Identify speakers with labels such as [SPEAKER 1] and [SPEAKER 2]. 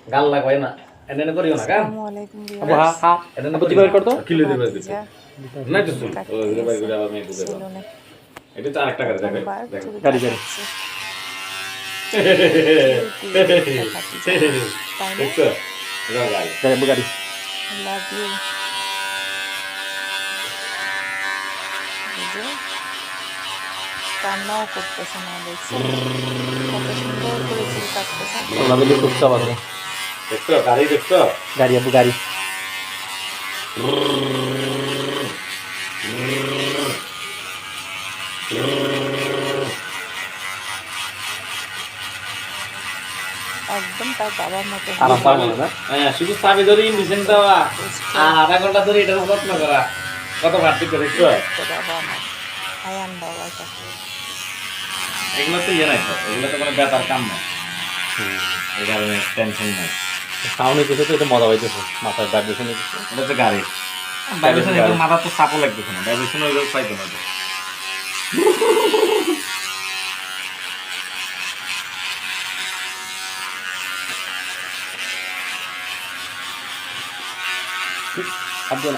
[SPEAKER 1] গাল লাগবে না এনে করিও না গান
[SPEAKER 2] আসসালামু আলাইকুম
[SPEAKER 1] আবু হা হা এনে করিও
[SPEAKER 3] বের করতো
[SPEAKER 1] কিলো দিবে দিতে নাই তো শুন
[SPEAKER 2] কাটতে
[SPEAKER 1] ওই ভাই
[SPEAKER 2] গেছে
[SPEAKER 1] গুলো আবার মেয়ে দিতে
[SPEAKER 2] সেলুনে
[SPEAKER 1] এটা তো আরেকটা করে দেখে
[SPEAKER 2] প্রথমবার
[SPEAKER 1] দেখে
[SPEAKER 2] চুল
[SPEAKER 3] গাড়ি
[SPEAKER 2] কাটাচ্ছে। দেখাচ্ছি তাই না?
[SPEAKER 1] দেখছো গাল
[SPEAKER 3] গাড়ি
[SPEAKER 2] লাভ ইউ। কান্নাও করতেছে না, দেখছি কত সুন্দর করে চুল কাটতেছে।
[SPEAKER 3] ওলাবেলি চুপচাপ আছে
[SPEAKER 1] দেখছো গাড়ি দেখছো
[SPEAKER 3] গাড়ি আবু গাড়ি
[SPEAKER 2] একদম তার বাবার মতো
[SPEAKER 3] আরাম পাবো না
[SPEAKER 1] হ্যাঁ শুধু চাবি ধরে ইঞ্জেকশন দেওয়া আর আধা ঘন্টা ধরে এটার যত্ন করা কত পার্থক্য দেখছো
[SPEAKER 2] তো বাবা আমার আয়ান বাবাটা
[SPEAKER 1] এগুলো তো ইয়ে নাই তো এগুলো তো কোনো ব্যথার কাম না এই কারণে টেনশন নাই
[SPEAKER 3] সাউন্ড হইতেছে তো এটা মজা হইতেছে মাথায় ভাইব্রেশন হইতেছে
[SPEAKER 1] এটা তো গাড়ি ভাইব্রেশন এর মাথা তো চাপও লাগতেছে না ভাইব্রেশন ওইভাবে পাইতো না তো
[SPEAKER 3] আব্দুল